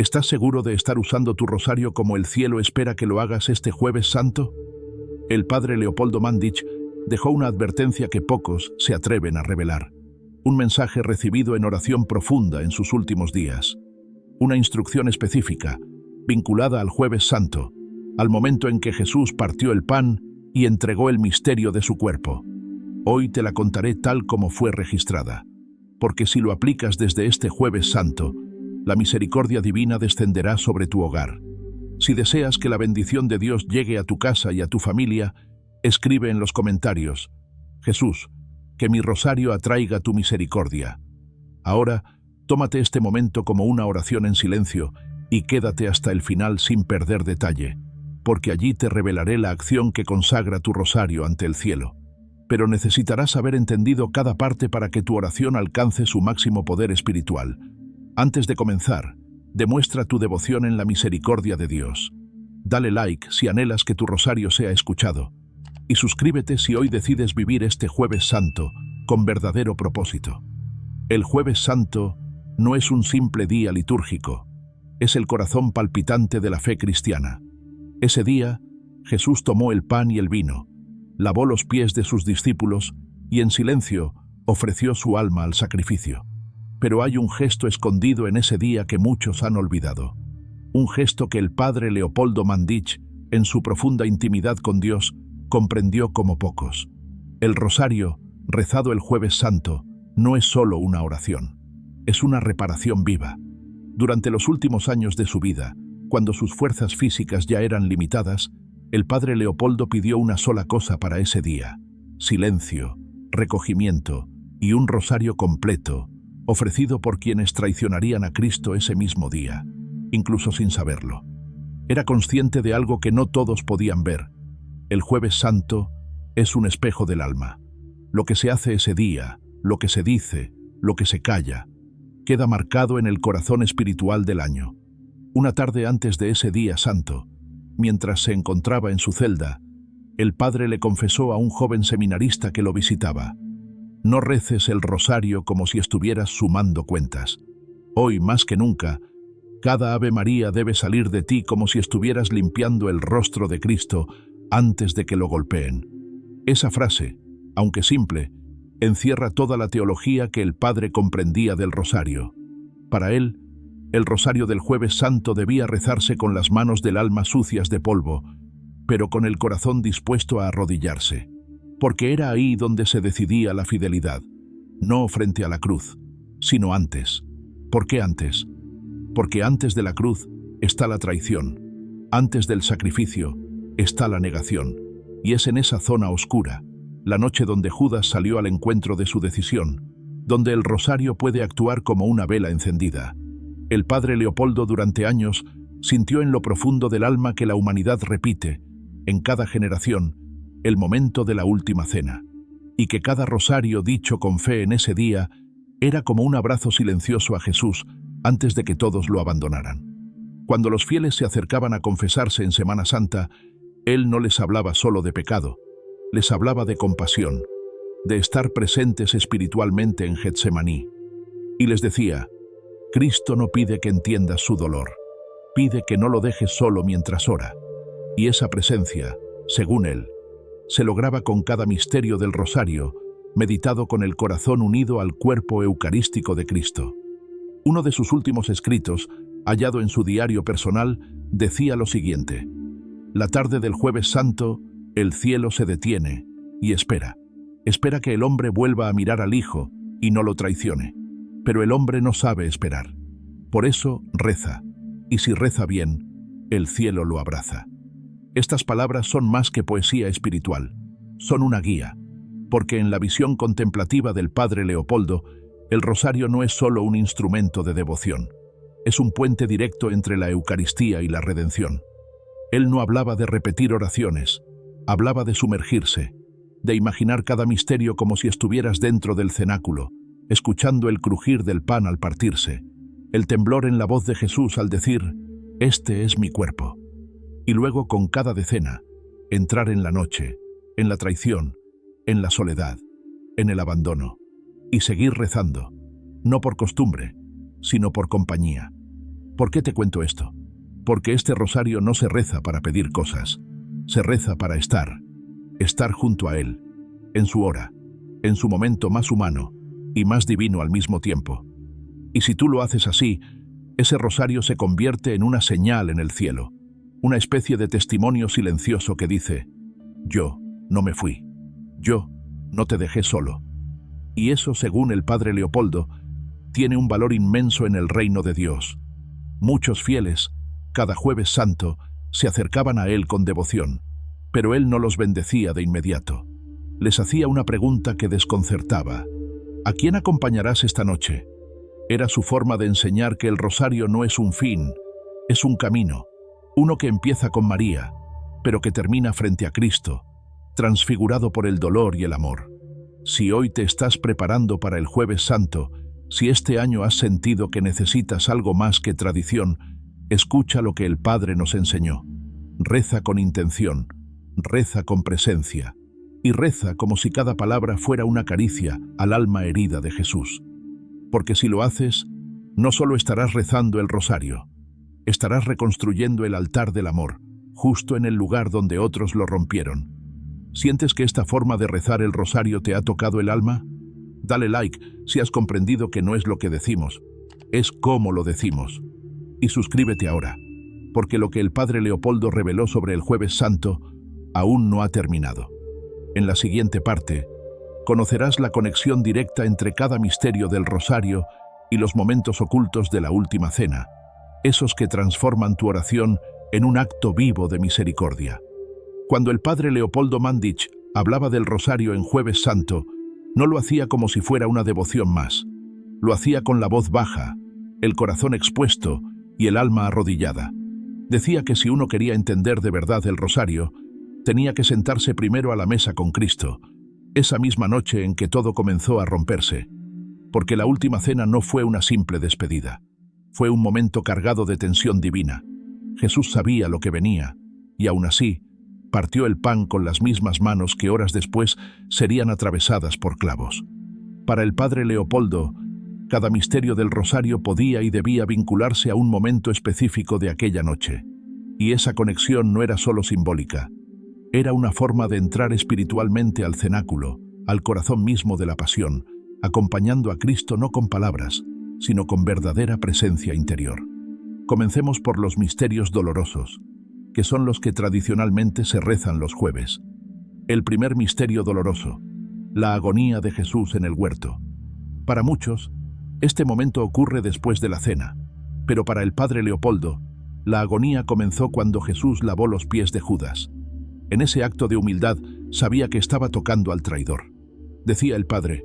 ¿Estás seguro de estar usando tu rosario como el cielo espera que lo hagas este Jueves Santo? El padre Leopoldo Mandić dejó una advertencia que pocos se atreven a revelar. Un mensaje recibido en oración profunda en sus últimos días. Una instrucción específica, vinculada al Jueves Santo, al momento en que Jesús partió el pan y entregó el misterio de su cuerpo. Hoy te la contaré tal como fue registrada, porque si lo aplicas desde este Jueves Santo, la misericordia divina descenderá sobre tu hogar. Si deseas que la bendición de Dios llegue a tu casa y a tu familia, escribe en los comentarios: Jesús, que mi rosario atraiga tu misericordia. Ahora, tómate este momento como una oración en silencio y quédate hasta el final sin perder detalle, porque allí te revelaré la acción que consagra tu rosario ante el cielo. Pero necesitarás haber entendido cada parte para que tu oración alcance su máximo poder espiritual. Antes de comenzar, demuestra tu devoción en la misericordia de Dios. Dale like si anhelas que tu rosario sea escuchado. Y suscríbete si hoy decides vivir este Jueves Santo con verdadero propósito. El Jueves Santo no es un simple día litúrgico, es el corazón palpitante de la fe cristiana. Ese día, Jesús tomó el pan y el vino, lavó los pies de sus discípulos y en silencio ofreció su alma al sacrificio. Pero hay un gesto escondido en ese día que muchos han olvidado. Un gesto que el padre Leopoldo Mandić, en su profunda intimidad con Dios, comprendió como pocos. El rosario, rezado el Jueves Santo, no es solo una oración, es una reparación viva. Durante los últimos años de su vida, cuando sus fuerzas físicas ya eran limitadas, el padre Leopoldo pidió una sola cosa para ese día: silencio, recogimiento y un rosario completo, ofrecido por quienes traicionarían a Cristo ese mismo día, incluso sin saberlo. Era consciente de algo que no todos podían ver. El Jueves Santo es un espejo del alma. Lo que se hace ese día, lo que se dice, lo que se calla, queda marcado en el corazón espiritual del año. Una tarde antes de ese día santo, mientras se encontraba en su celda, el padre le confesó a un joven seminarista que lo visitaba: no reces el rosario como si estuvieras sumando cuentas. Hoy, más que nunca, cada Ave María debe salir de ti como si estuvieras limpiando el rostro de Cristo antes de que lo golpeen. Esa frase, aunque simple, encierra toda la teología que el padre comprendía del rosario. Para él, el rosario del Jueves Santo debía rezarse con las manos del alma sucias de polvo, pero con el corazón dispuesto a arrodillarse, porque era ahí donde se decidía la fidelidad, no frente a la cruz, sino antes. ¿Por qué antes? Porque antes de la cruz está la traición, antes del sacrificio está la negación, y es en esa zona oscura, la noche donde Judas salió al encuentro de su decisión, donde el rosario puede actuar como una vela encendida. El padre Leopoldo durante años sintió en lo profundo del alma que la humanidad repite, en cada generación, el momento de la última cena, y que cada rosario dicho con fe en ese día era como un abrazo silencioso a Jesús antes de que todos lo abandonaran. Cuando los fieles se acercaban a confesarse en Semana Santa, Él no les hablaba solo de pecado, les hablaba de compasión, de estar presentes espiritualmente en Getsemaní. Y les decía: Cristo no pide que entiendas su dolor, pide que no lo dejes solo mientras ora. Y esa presencia, según Él, se lograba con cada misterio del rosario, meditado con el corazón unido al cuerpo eucarístico de Cristo. Uno de sus últimos escritos, hallado en su diario personal, decía lo siguiente: la tarde del Jueves Santo, el cielo se detiene y espera. Espera que el hombre vuelva a mirar al Hijo y no lo traicione. Pero el hombre no sabe esperar. Por eso reza, y si reza bien, el cielo lo abraza. Estas palabras son más que poesía espiritual, son una guía, porque en la visión contemplativa del padre Leopoldo, el rosario no es solo un instrumento de devoción, es un puente directo entre la Eucaristía y la redención. Él no hablaba de repetir oraciones, hablaba de sumergirse, de imaginar cada misterio como si estuvieras dentro del cenáculo, escuchando el crujir del pan al partirse, el temblor en la voz de Jesús al decir: este es mi cuerpo. Y luego, con cada decena, entrar en la noche, en la traición, en la soledad, en el abandono, y seguir rezando, no por costumbre, sino por compañía. ¿Por qué te cuento esto? Porque este rosario no se reza para pedir cosas, se reza para estar junto a Él, en su hora, en su momento más humano y más divino al mismo tiempo. Y si tú lo haces así, ese rosario se convierte en una señal en el cielo, una especie de testimonio silencioso que dice: yo no me fui, yo no te dejé solo. Y eso, según el padre Leopoldo, tiene un valor inmenso en el reino de Dios. Muchos fieles, cada Jueves Santo, se acercaban a él con devoción, pero él no los bendecía de inmediato. Les hacía una pregunta que desconcertaba: ¿a quién acompañarás esta noche? Era su forma de enseñar que el rosario no es un fin, es un camino, uno que empieza con María, pero que termina frente a Cristo, transfigurado por el dolor y el amor. Si hoy te estás preparando para el Jueves Santo, si este año has sentido que necesitas algo más que tradición, escucha lo que el Padre nos enseñó. Reza con intención, reza con presencia, y reza como si cada palabra fuera una caricia al alma herida de Jesús. Porque si lo haces, no solo estarás rezando el rosario, estarás reconstruyendo el altar del amor, justo en el lugar donde otros lo rompieron. ¿Sientes que esta forma de rezar el rosario te ha tocado el alma? Dale like si has comprendido que no es lo que decimos, es cómo lo decimos. Y suscríbete ahora, porque lo que el padre Leopoldo reveló sobre el Jueves Santo aún no ha terminado. En la siguiente parte, conocerás la conexión directa entre cada misterio del rosario y los momentos ocultos de la última cena, esos que transforman tu oración en un acto vivo de misericordia. Cuando el padre Leopoldo Mandić hablaba del rosario en Jueves Santo, no lo hacía como si fuera una devoción más. Lo hacía con la voz baja, el corazón expuesto y el alma arrodillada. Decía que si uno quería entender de verdad el rosario, tenía que sentarse primero a la mesa con Cristo, esa misma noche en que todo comenzó a romperse, porque la última cena no fue una simple despedida. Fue un momento cargado de tensión divina. Jesús sabía lo que venía, y aún así, partió el pan con las mismas manos que horas después serían atravesadas por clavos. Para el padre Leopoldo, cada misterio del rosario podía y debía vincularse a un momento específico de aquella noche. Y esa conexión no era solo simbólica, era una forma de entrar espiritualmente al cenáculo, al corazón mismo de la pasión, acompañando a Cristo no con palabras, sino con verdadera presencia interior. Comencemos por los misterios dolorosos, que son los que tradicionalmente se rezan los jueves. El primer misterio doloroso, la agonía de Jesús en el huerto. Para muchos, este momento ocurre después de la cena, pero para el padre Leopoldo, la agonía comenzó cuando Jesús lavó los pies de Judas. En ese acto de humildad sabía que estaba tocando al traidor. Decía el padre: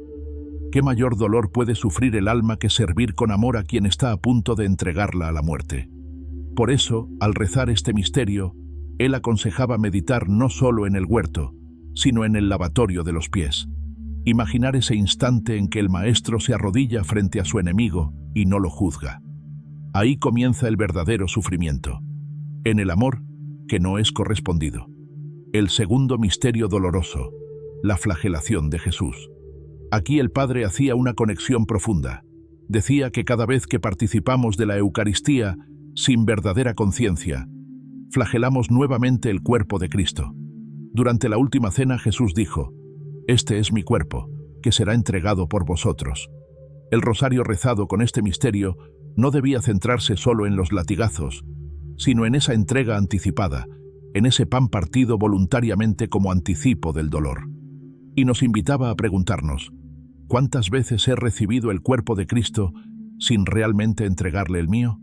¿qué mayor dolor puede sufrir el alma que servir con amor a quien está a punto de entregarla a la muerte? Por eso, al rezar este misterio, él aconsejaba meditar no solo en el huerto, sino en el lavatorio de los pies. Imaginar ese instante en que el maestro se arrodilla frente a su enemigo y no lo juzga. Ahí comienza el verdadero sufrimiento, en el amor que no es correspondido. El segundo misterio doloroso, la flagelación de Jesús. Aquí el Padre hacía una conexión profunda. Decía que cada vez que participamos de la Eucaristía, sin verdadera conciencia, flagelamos nuevamente el cuerpo de Cristo. Durante la última cena Jesús dijo: «Este es mi cuerpo, que será entregado por vosotros». El rosario rezado con este misterio no debía centrarse solo en los latigazos, sino en esa entrega anticipada, en ese pan partido voluntariamente como anticipo del dolor. Y nos invitaba a preguntarnos: ¿cuántas veces he recibido el cuerpo de Cristo sin realmente entregarle el mío?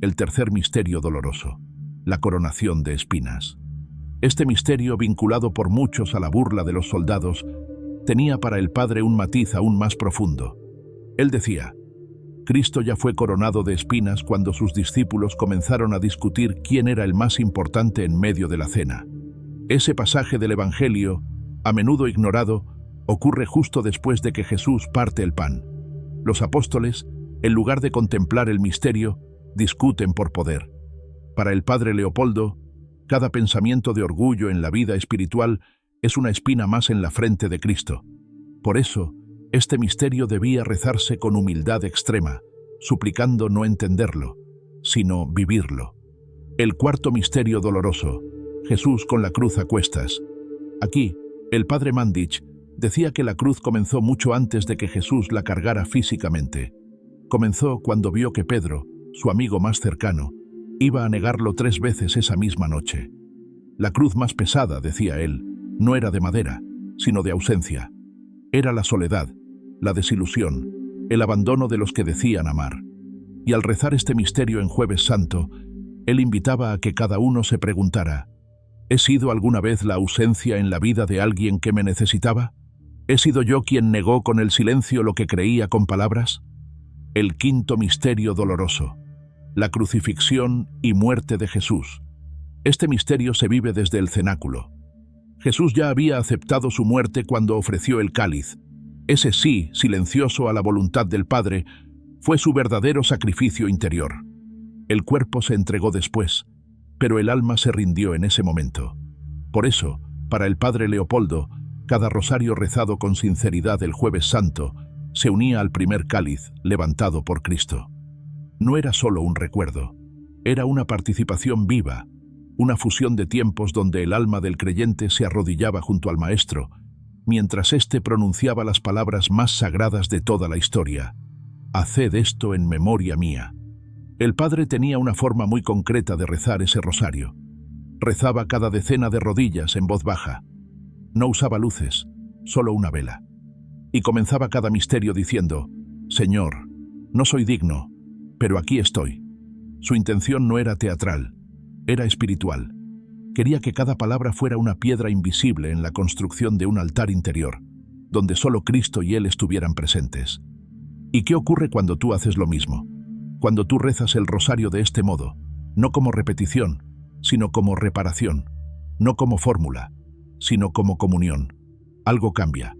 El tercer misterio doloroso, la coronación de espinas. Este misterio, vinculado por muchos a la burla de los soldados, tenía para el Padre un matiz aún más profundo. Él decía: Cristo ya fue coronado de espinas cuando sus discípulos comenzaron a discutir quién era el más importante en medio de la cena. Ese pasaje del Evangelio, a menudo ignorado, ocurre justo después de que Jesús parte el pan. Los apóstoles, en lugar de contemplar el misterio, discuten por poder. Para el padre Leopoldo, cada pensamiento de orgullo en la vida espiritual es una espina más en la frente de Cristo. Por eso, este misterio debía rezarse con humildad extrema, suplicando no entenderlo, sino vivirlo. El cuarto misterio doloroso, Jesús con la cruz a cuestas. Aquí, el padre Mandich decía que la cruz comenzó mucho antes de que Jesús la cargara físicamente. Comenzó cuando vio que Pedro, su amigo más cercano, iba a negarlo 3 veces esa misma noche. La cruz más pesada, decía él, no era de madera, sino de ausencia. Era la soledad, la desilusión, el abandono de los que decían amar. Y al rezar este misterio en Jueves Santo, él invitaba a que cada uno se preguntara: ¿he sido alguna vez la ausencia en la vida de alguien que me necesitaba? ¿He sido yo quien negó con el silencio lo que creía con palabras? El quinto misterio doloroso, la crucifixión y muerte de Jesús. Este misterio se vive desde el cenáculo. Jesús ya había aceptado su muerte cuando ofreció el cáliz. Ese sí, silencioso a la voluntad del Padre, fue su verdadero sacrificio interior. El cuerpo se entregó después, pero el alma se rindió en ese momento. Por eso, para el padre Leopoldo, cada rosario rezado con sinceridad el Jueves Santo se unía al primer cáliz levantado por Cristo. No era solo un recuerdo, era una participación viva, una fusión de tiempos donde el alma del creyente se arrodillaba junto al Maestro, mientras éste pronunciaba las palabras más sagradas de toda la historia: «Haced esto en memoria mía». El Padre tenía una forma muy concreta de rezar ese rosario. Rezaba cada decena de rodillas en voz baja. No usaba luces, solo una vela. Y comenzaba cada misterio diciendo: «Señor, no soy digno, pero aquí estoy». Su intención no era teatral, era espiritual. Quería que cada palabra fuera una piedra invisible en la construcción de un altar interior, donde solo Cristo y Él estuvieran presentes. ¿Y qué ocurre cuando tú haces lo mismo? Cuando tú rezas el rosario de este modo, no como repetición, sino como reparación, no como fórmula, sino como comunión. Algo cambia.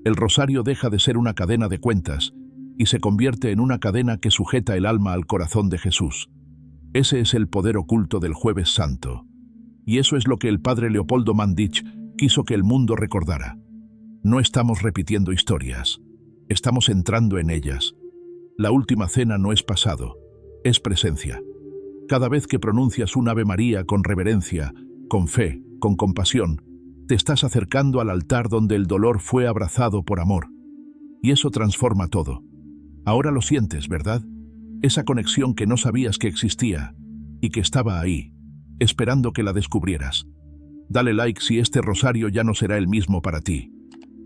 El rosario deja de ser una cadena de cuentas y se convierte en una cadena que sujeta el alma al corazón de Jesús. Ese es el poder oculto del Jueves Santo. Y eso es lo que el padre Leopoldo Mandich quiso que el mundo recordara. No estamos repitiendo historias, estamos entrando en ellas. La última cena no es pasado, es presencia. Cada vez que pronuncias un Ave María con reverencia, con fe, con compasión, te estás acercando al altar donde el dolor fue abrazado por amor. Y eso transforma todo. Ahora lo sientes, ¿verdad? Esa conexión que no sabías que existía y que estaba ahí, esperando que la descubrieras. Dale like si este rosario ya no será el mismo para ti.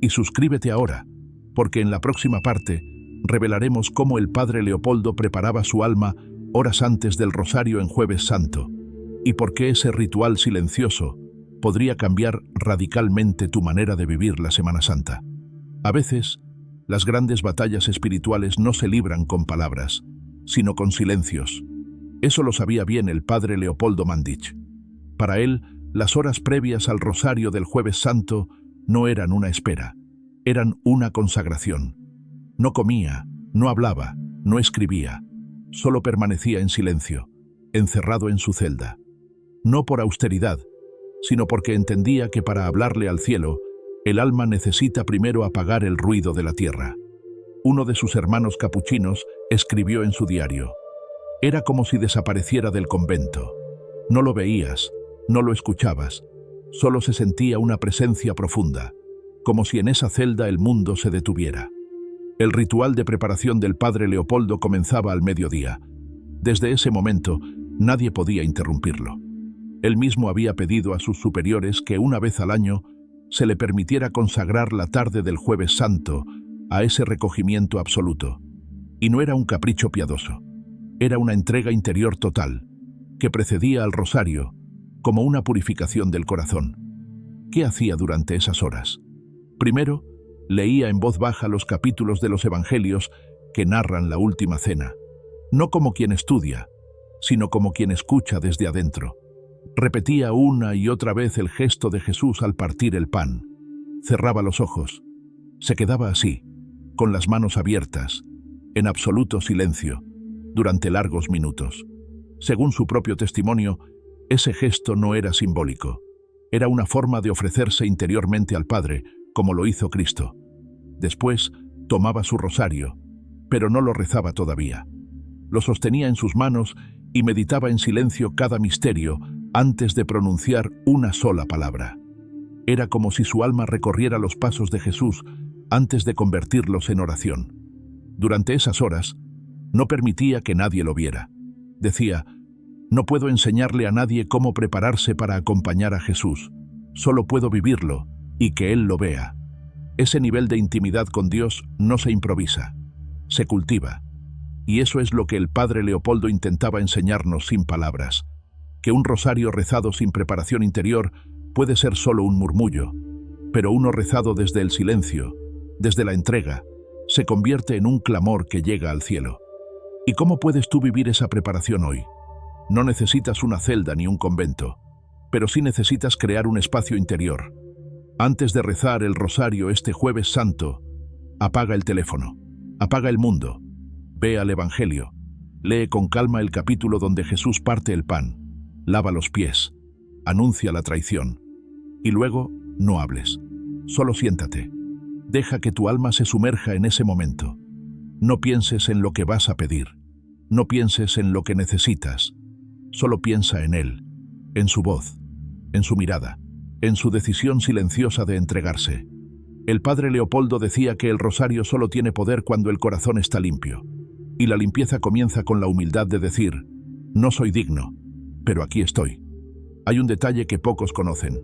Y suscríbete ahora, porque en la próxima parte revelaremos cómo el padre Leopoldo preparaba su alma horas antes del rosario en Jueves Santo, y por qué ese ritual silencioso podría cambiar radicalmente tu manera de vivir la Semana Santa. A veces, las grandes batallas espirituales no se libran con palabras, sino con silencios. Eso lo sabía bien el padre Leopoldo Mandich. Para él, las horas previas al rosario del Jueves Santo no eran una espera, eran una consagración. No comía, no hablaba, no escribía, solo permanecía en silencio, encerrado en su celda. No por austeridad, sino porque entendía que para hablarle al cielo, el alma necesita primero apagar el ruido de la tierra. Uno de sus hermanos capuchinos escribió en su diario: «Era como si desapareciera del convento. No lo veías, no lo escuchabas, solo se sentía una presencia profunda, como si en esa celda el mundo se detuviera». El ritual de preparación del padre Leopoldo comenzaba al mediodía. Desde ese momento, nadie podía interrumpirlo. Él mismo había pedido a sus superiores que una vez al año se le permitiera consagrar la tarde del Jueves Santo a ese recogimiento absoluto. Y no era un capricho piadoso, era una entrega interior total, que precedía al rosario, como una purificación del corazón. ¿Qué hacía durante esas horas? Primero, leía en voz baja los capítulos de los Evangelios que narran la última cena, no como quien estudia, sino como quien escucha desde adentro. Repetía una y otra vez el gesto de Jesús al partir el pan. Cerraba los ojos. Se quedaba así, con las manos abiertas, en absoluto silencio, durante largos minutos. Según su propio testimonio, ese gesto no era simbólico. Era una forma de ofrecerse interiormente al Padre, como lo hizo Cristo. Después, tomaba su rosario, pero no lo rezaba todavía. Lo sostenía en sus manos y meditaba en silencio cada misterio antes de pronunciar una sola palabra. Era como si su alma recorriera los pasos de Jesús antes de convertirlos en oración. Durante esas horas, no permitía que nadie lo viera. Decía: no puedo enseñarle a nadie cómo prepararse para acompañar a Jesús, solo puedo vivirlo y que Él lo vea. Ese nivel de intimidad con Dios no se improvisa, se cultiva. Y eso es lo que el padre Leopoldo intentaba enseñarnos sin palabras, que un rosario rezado sin preparación interior puede ser solo un murmullo, pero uno rezado desde el silencio, desde la entrega, se convierte en un clamor que llega al cielo. ¿Y cómo puedes tú vivir esa preparación hoy? No necesitas una celda ni un convento, pero sí necesitas crear un espacio interior. Antes de rezar el rosario este Jueves Santo, apaga el teléfono, apaga el mundo, ve al Evangelio, lee con calma el capítulo donde Jesús parte el pan, lava los pies, anuncia la traición, y luego no hables, solo siéntate. Deja que tu alma se sumerja en ese momento. No pienses en lo que vas a pedir, no pienses en lo que necesitas, solo piensa en Él, en su voz, en su mirada, en su decisión silenciosa de entregarse. El padre Leopoldo decía que el rosario solo tiene poder cuando el corazón está limpio, y la limpieza comienza con la humildad de decir: no soy digno, pero aquí estoy. Hay un detalle que pocos conocen.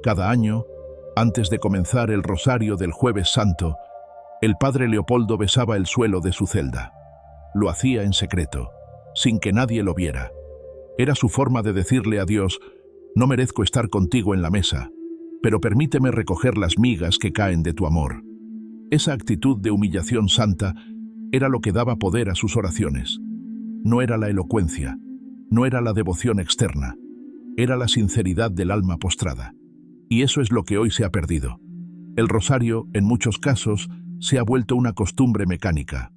Cada año, antes de comenzar el rosario del Jueves Santo, el padre Leopoldo besaba el suelo de su celda. Lo hacía en secreto, sin que nadie lo viera. Era su forma de decirle a Dios: no merezco estar contigo en la mesa, pero permíteme recoger las migas que caen de tu amor. Esa actitud de humillación santa era lo que daba poder a sus oraciones. No era la elocuencia, no era la devoción externa, era la sinceridad del alma postrada. Y eso es lo que hoy se ha perdido. El rosario, en muchos casos, se ha vuelto una costumbre mecánica.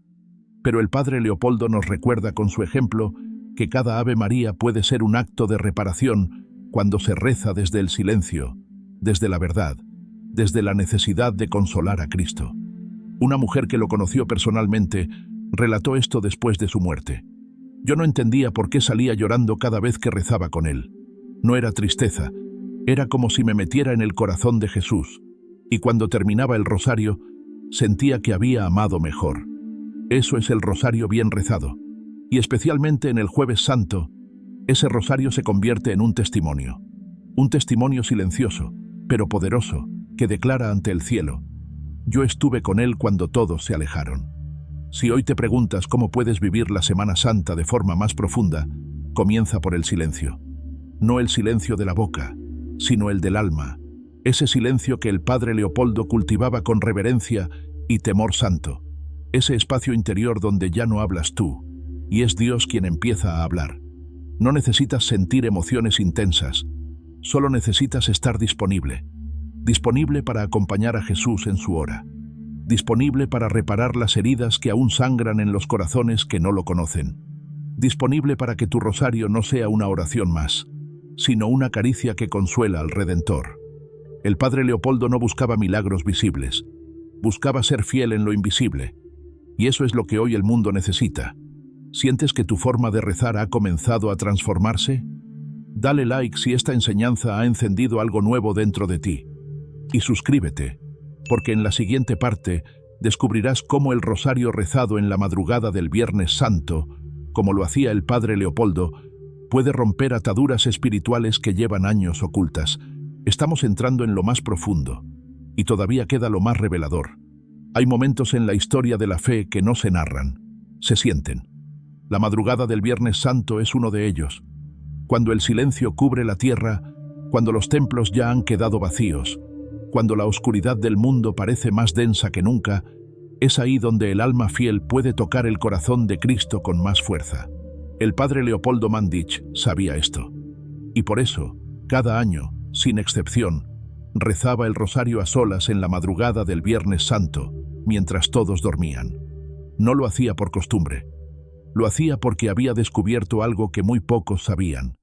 Pero el padre Leopoldo nos recuerda con su ejemplo que cada Ave María puede ser un acto de reparación cuando se reza desde el silencio, desde la verdad, desde la necesidad de consolar a Cristo. Una mujer que lo conoció personalmente relató esto después de su muerte. Yo no entendía por qué salía llorando cada vez que rezaba con él. No era tristeza, era como si me metiera en el corazón de Jesús, y cuando terminaba el rosario, sentía que había amado mejor. Eso es el rosario bien rezado. Y especialmente en el Jueves Santo, ese rosario se convierte en un testimonio silencioso, pero poderoso, que declara ante el cielo: yo estuve con Él cuando todos se alejaron. Si hoy te preguntas cómo puedes vivir la Semana Santa de forma más profunda, comienza por el silencio. No el silencio de la boca, sino el del alma, ese silencio que el padre Leopoldo cultivaba con reverencia y temor santo, ese espacio interior donde ya no hablas tú, y es Dios quien empieza a hablar. No necesitas sentir emociones intensas, solo necesitas estar disponible para acompañar a Jesús en su hora, disponible para reparar las heridas que aún sangran en los corazones que no lo conocen, disponible para que tu rosario no sea una oración más, sino una caricia que consuela al Redentor. El padre Leopoldo no buscaba milagros visibles, buscaba ser fiel en lo invisible, y eso es lo que hoy el mundo necesita. ¿Sientes que tu forma de rezar ha comenzado a transformarse? Dale like si esta enseñanza ha encendido algo nuevo dentro de ti. Y suscríbete, porque en la siguiente parte descubrirás cómo el rosario rezado en la madrugada del Viernes Santo, como lo hacía el padre Leopoldo, puede romper ataduras espirituales que llevan años ocultas. Estamos entrando en lo más profundo, y todavía queda lo más revelador. Hay momentos en la historia de la fe que no se narran, se sienten. La madrugada del Viernes Santo es uno de ellos. Cuando el silencio cubre la tierra, cuando los templos ya han quedado vacíos, cuando la oscuridad del mundo parece más densa que nunca, es ahí donde el alma fiel puede tocar el corazón de Cristo con más fuerza. El padre Leopoldo Mandić sabía esto, y por eso, cada año, sin excepción, rezaba el rosario a solas en la madrugada del Viernes Santo, mientras todos dormían. No lo hacía por costumbre. Lo hacía porque había descubierto algo que muy pocos sabían.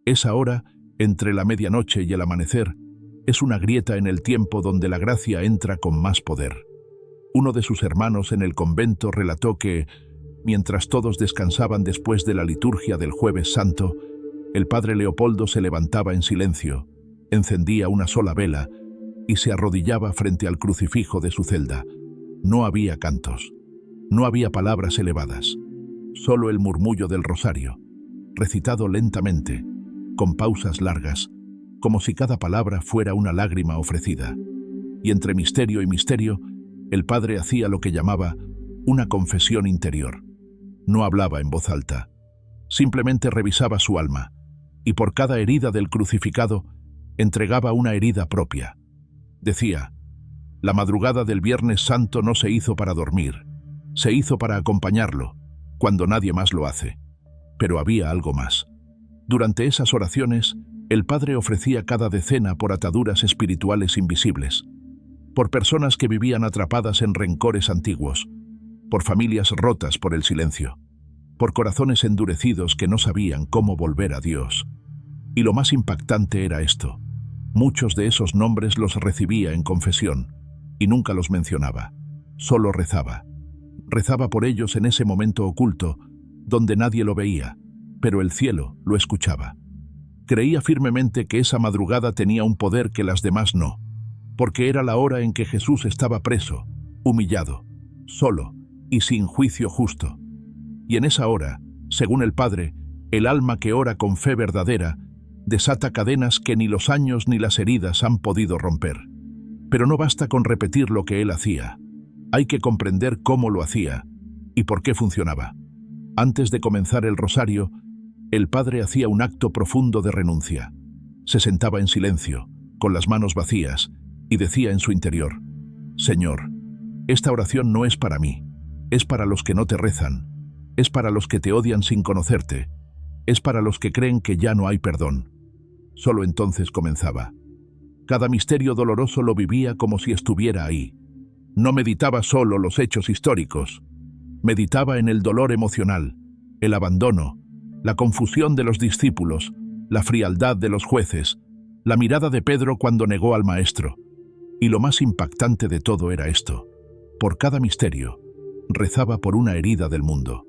Esa hora, entre la medianoche y el amanecer, es una grieta en el tiempo donde la gracia entra con más poder. Uno de sus hermanos en el convento relató que, Mientras todos descansaban después de la liturgia del Jueves Santo, el padre Leopoldo se levantaba en silencio, encendía una sola vela y se arrodillaba frente al crucifijo de su celda. No había cantos, no había palabras elevadas, solo el murmullo del rosario, recitado lentamente, con pausas largas, como si cada palabra fuera una lágrima ofrecida. Y entre misterio y misterio, el padre hacía lo que llamaba una confesión interior. No hablaba en voz alta, simplemente revisaba su alma, y por cada herida del crucificado entregaba una herida propia. Decía: la madrugada del Viernes Santo no se hizo para dormir, se hizo para acompañarlo, cuando nadie más lo hace. Pero había algo más. Durante esas oraciones, el padre ofrecía cada decena por ataduras espirituales invisibles, por personas que vivían atrapadas en rencores antiguos, por familias rotas por el silencio, por corazones endurecidos que no sabían cómo volver a Dios. Y lo más impactante era esto: muchos de esos nombres los recibía en confesión, y nunca los mencionaba, solo rezaba. Rezaba por ellos en ese momento oculto, donde nadie lo veía, pero el cielo lo escuchaba. Creía firmemente que esa madrugada tenía un poder que las demás no, porque era la hora en que Jesús estaba preso, humillado, solo y sin juicio justo. Y en esa hora, según el Padre, el alma que ora con fe verdadera desata cadenas que ni los años ni las heridas han podido romper. Pero no basta con repetir lo que él hacía. Hay que comprender cómo lo hacía y por qué funcionaba. Antes de comenzar el rosario, el padre hacía un acto profundo de renuncia. Se sentaba en silencio, con las manos vacías, y decía en su interior: Señor, esta oración no es para mí, es para los que no te rezan, es para los que te odian sin conocerte, es para los que creen que ya no hay perdón. Solo entonces comenzaba. Cada misterio doloroso lo vivía como si estuviera ahí. No meditaba solo los hechos históricos, meditaba en el dolor emocional, el abandono, la confusión de los discípulos, la frialdad de los jueces, la mirada de Pedro cuando negó al Maestro. Y lo más impactante de todo era esto: por cada misterio, rezaba por una herida del mundo,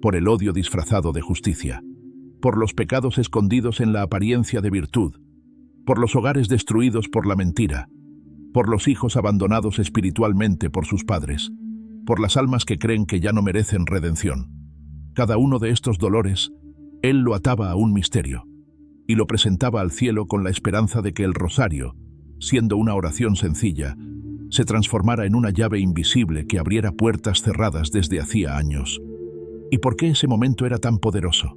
por el odio disfrazado de justicia, por los pecados escondidos en la apariencia de virtud, por los hogares destruidos por la mentira, por los hijos abandonados espiritualmente por sus padres, por las almas que creen que ya no merecen redención. Cada uno de estos dolores, él lo ataba a un misterio, y lo presentaba al cielo con la esperanza de que el rosario, siendo una oración sencilla, se transformara en una llave invisible que abriera puertas cerradas desde hacía años. ¿Y por qué ese momento era tan poderoso?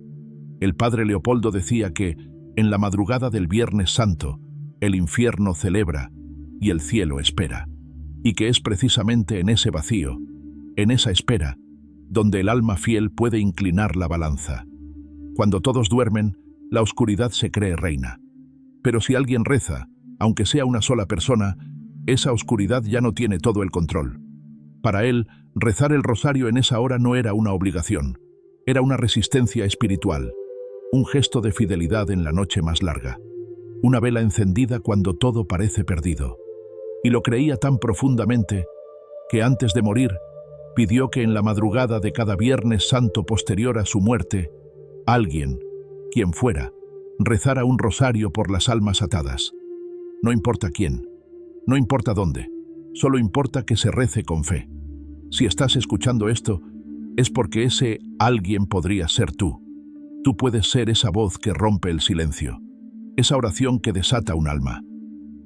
El padre Leopoldo decía que, en la madrugada del Viernes Santo, el infierno celebra y el cielo espera, y que es precisamente en ese vacío, en esa espera, donde el alma fiel puede inclinar la balanza. Cuando todos duermen, la oscuridad se cree reina. Pero si alguien reza, aunque sea una sola persona, esa oscuridad ya no tiene todo el control. Para él, rezar el rosario en esa hora no era una obligación, era una resistencia espiritual, un gesto de fidelidad en la noche más larga, una vela encendida cuando todo parece perdido. Y lo creía tan profundamente que antes de morir pidió que en la madrugada de cada Viernes Santo posterior a su muerte, alguien, quien fuera, rezara un rosario por las almas atadas. No importa quién, no importa dónde, solo importa que se rece con fe. Si estás escuchando esto, es porque ese alguien podría ser tú. Tú puedes ser esa voz que rompe el silencio, esa oración que desata un alma,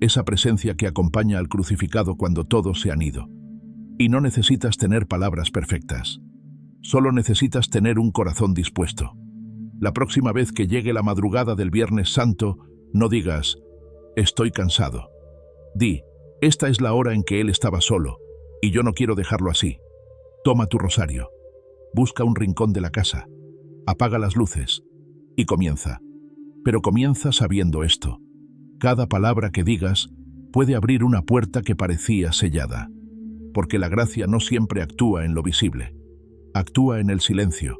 esa presencia que acompaña al crucificado cuando todos se han ido. Y no necesitas tener palabras perfectas, solo necesitas tener un corazón dispuesto. La próxima vez que llegue la madrugada del Viernes Santo, no digas: estoy cansado. Di: esta es la hora en que él estaba solo, y yo no quiero dejarlo así. Toma tu rosario, busca un rincón de la casa, apaga las luces y comienza. Pero comienza sabiendo esto: cada palabra que digas puede abrir una puerta que parecía sellada, porque la gracia no siempre actúa en lo visible, actúa en el silencio,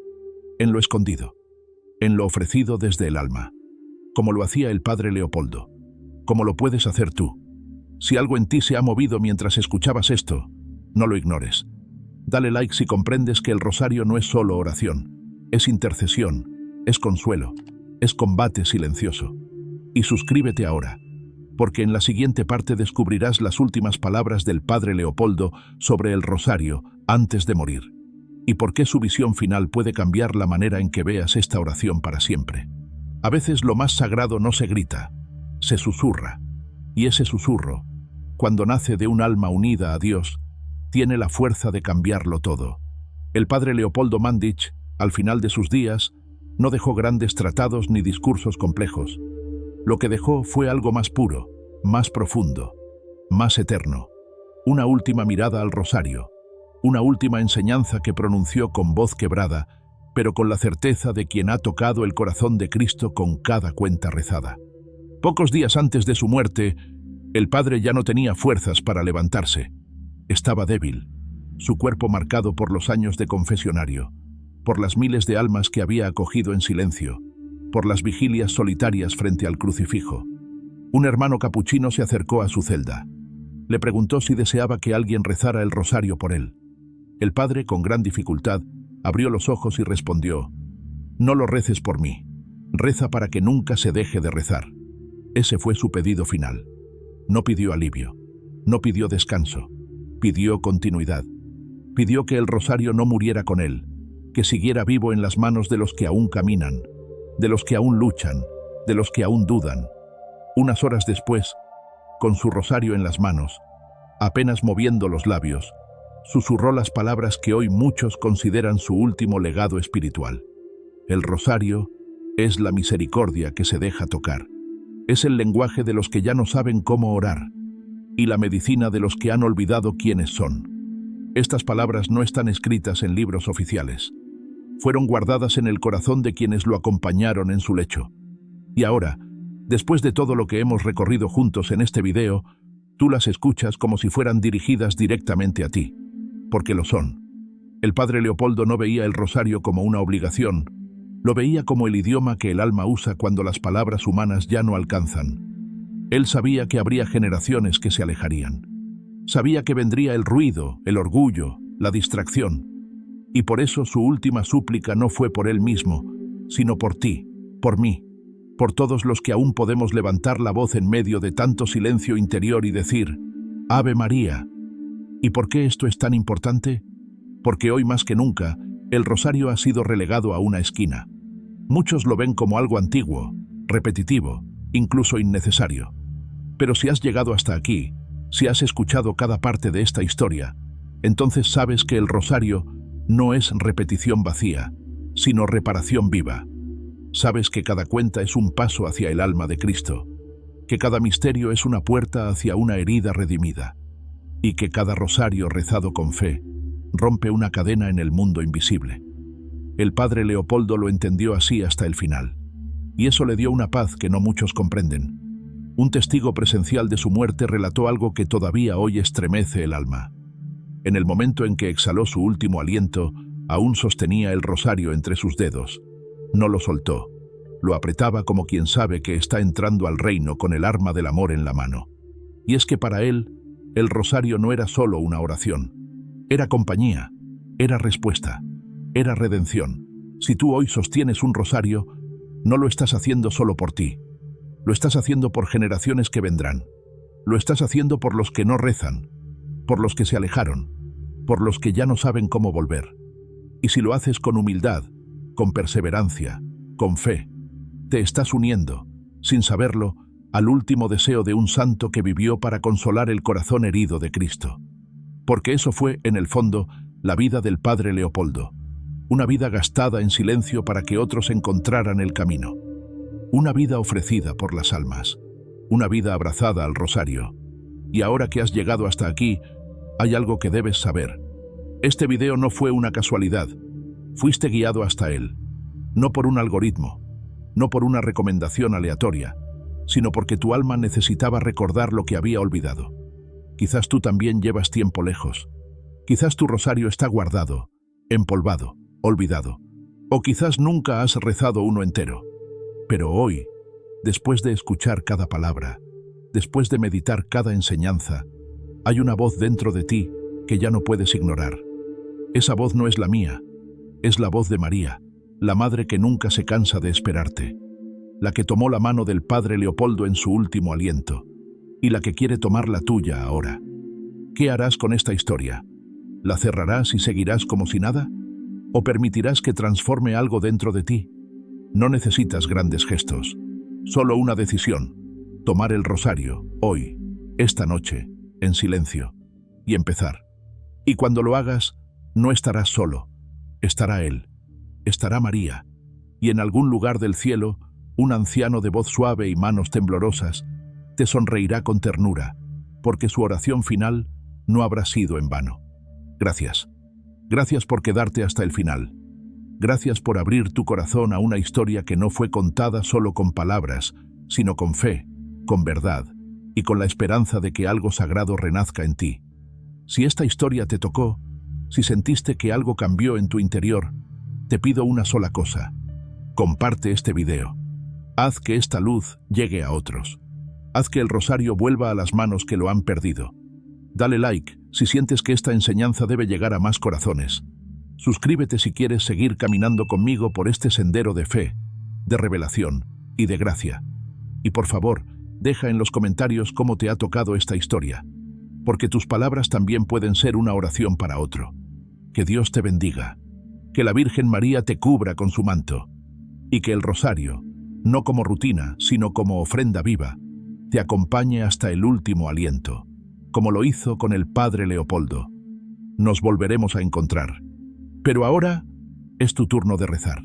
en lo escondido, en lo ofrecido desde el alma, como lo hacía el padre Leopoldo, como lo puedes hacer tú. Si algo en ti se ha movido mientras escuchabas esto, no lo ignores. Dale like si comprendes que el rosario no es solo oración, es intercesión, es consuelo, es combate silencioso. Y suscríbete ahora, porque en la siguiente parte descubrirás las últimas palabras del Padre Leopoldo sobre el rosario antes de morir, y por qué su visión final puede cambiar la manera en que veas esta oración para siempre. A veces lo más sagrado no se grita, se susurra, y ese susurro, cuando nace de un alma unida a Dios, tiene la fuerza de cambiarlo todo. El Padre Leopoldo Mandić, al final de sus días, no dejó grandes tratados ni discursos complejos. Lo que dejó fue algo más puro, más profundo, más eterno. Una última mirada al rosario, una última enseñanza que pronunció con voz quebrada, pero con la certeza de quien ha tocado el corazón de Cristo con cada cuenta rezada. Pocos días antes de su muerte, el padre ya no tenía fuerzas para levantarse. Estaba débil, su cuerpo marcado por los años de confesionario, por las miles de almas que había acogido en silencio, por las vigilias solitarias frente al crucifijo. Un hermano capuchino se acercó a su celda. Le preguntó si deseaba que alguien rezara el rosario por él. El padre, con gran dificultad, abrió los ojos y respondió: «No lo reces por mí, reza para que nunca se deje de rezar». Ese fue su pedido final. No pidió alivio, no pidió descanso, pidió continuidad. Pidió que el rosario no muriera con él, que siguiera vivo en las manos de los que aún caminan, de los que aún luchan, de los que aún dudan. Unas horas después, con su rosario en las manos, apenas moviendo los labios, susurró las palabras que hoy muchos consideran su último legado espiritual. El rosario es la misericordia que se deja tocar. Es el lenguaje de los que ya no saben cómo orar y la medicina de los que han olvidado quiénes son. Estas palabras no están escritas en libros oficiales. Fueron guardadas en el corazón de quienes lo acompañaron en su lecho. Y ahora, después de todo lo que hemos recorrido juntos en este video, tú las escuchas como si fueran dirigidas directamente a ti, porque lo son. El padre Leopoldo no veía el rosario como una obligación, lo veía como el idioma que el alma usa cuando las palabras humanas ya no alcanzan. Él sabía que habría generaciones que se alejarían. Sabía que vendría el ruido, el orgullo, la distracción. Y por eso su última súplica no fue por él mismo, sino por ti, por mí, por todos los que aún podemos levantar la voz en medio de tanto silencio interior y decir: «Ave María». ¿Y por qué esto es tan importante? Porque hoy más que nunca, el rosario ha sido relegado a una esquina. Muchos lo ven como algo antiguo, repetitivo, incluso innecesario. Pero si has llegado hasta aquí, si has escuchado cada parte de esta historia, entonces sabes que el rosario no es repetición vacía, sino reparación viva. Sabes que cada cuenta es un paso hacia el alma de Cristo, que cada misterio es una puerta hacia una herida redimida, y que cada rosario rezado con fe rompe una cadena en el mundo invisible. El padre Leopoldo lo entendió así hasta el final, y eso le dio una paz que no muchos comprenden. Un testigo presencial de su muerte relató algo que todavía hoy estremece el alma. En el momento en que exhaló su último aliento, aún sostenía el rosario entre sus dedos. No lo soltó, lo apretaba como quien sabe que está entrando al reino con el arma del amor en la mano. Y es que para él, el rosario no era solo una oración, era compañía, era respuesta, era redención. Si tú hoy sostienes un rosario, no lo estás haciendo solo por ti, lo estás haciendo por generaciones que vendrán, lo estás haciendo por los que no rezan, por los que se alejaron, por los que ya no saben cómo volver. Y si lo haces con humildad, con perseverancia, con fe, te estás uniendo, sin saberlo, al último deseo de un santo que vivió para consolar el corazón herido de Cristo. Porque eso fue, en el fondo, la vida del padre Leopoldo. Una vida gastada en silencio para que otros encontraran el camino. Una vida ofrecida por las almas. Una vida abrazada al rosario. Y ahora que has llegado hasta aquí, hay algo que debes saber. Este video no fue una casualidad. Fuiste guiado hasta él. No por un algoritmo, no por una recomendación aleatoria, sino porque tu alma necesitaba recordar lo que había olvidado. Quizás tú también llevas tiempo lejos. Quizás tu rosario está guardado, empolvado, olvidado. O quizás nunca has rezado uno entero. Pero hoy, después de escuchar cada palabra, después de meditar cada enseñanza, hay una voz dentro de ti que ya no puedes ignorar. Esa voz no es la mía, es la voz de María, la madre que nunca se cansa de esperarte, la que tomó la mano del padre Leopoldo en su último aliento, y la que quiere tomar la tuya ahora. ¿Qué harás con esta historia? ¿La cerrarás y seguirás como si nada? ¿O permitirás que transforme algo dentro de ti? No necesitas grandes gestos, solo una decisión: tomar el rosario, hoy, esta noche, en silencio, y empezar. Y cuando lo hagas, no estarás solo, estará Él, estará María, y en algún lugar del cielo, un anciano de voz suave y manos temblorosas te sonreirá con ternura, porque su oración final no habrá sido en vano. Gracias. Gracias por quedarte hasta el final. Gracias por abrir tu corazón a una historia que no fue contada solo con palabras, sino con fe, con verdad y con la esperanza de que algo sagrado renazca en ti. Si esta historia te tocó, si sentiste que algo cambió en tu interior, te pido una sola cosa: comparte este video. Haz que esta luz llegue a otros. Haz que el rosario vuelva a las manos que lo han perdido. Dale like si sientes que esta enseñanza debe llegar a más corazones. Suscríbete si quieres seguir caminando conmigo por este sendero de fe, de revelación y de gracia. Y por favor, deja en los comentarios cómo te ha tocado esta historia, porque tus palabras también pueden ser una oración para otro. Que Dios te bendiga, que la Virgen María te cubra con su manto, y que el rosario, no como rutina, sino como ofrenda viva, te acompañe hasta el último aliento, como lo hizo con el padre Leopoldo. Nos volveremos a encontrar. Pero ahora es tu turno de rezar.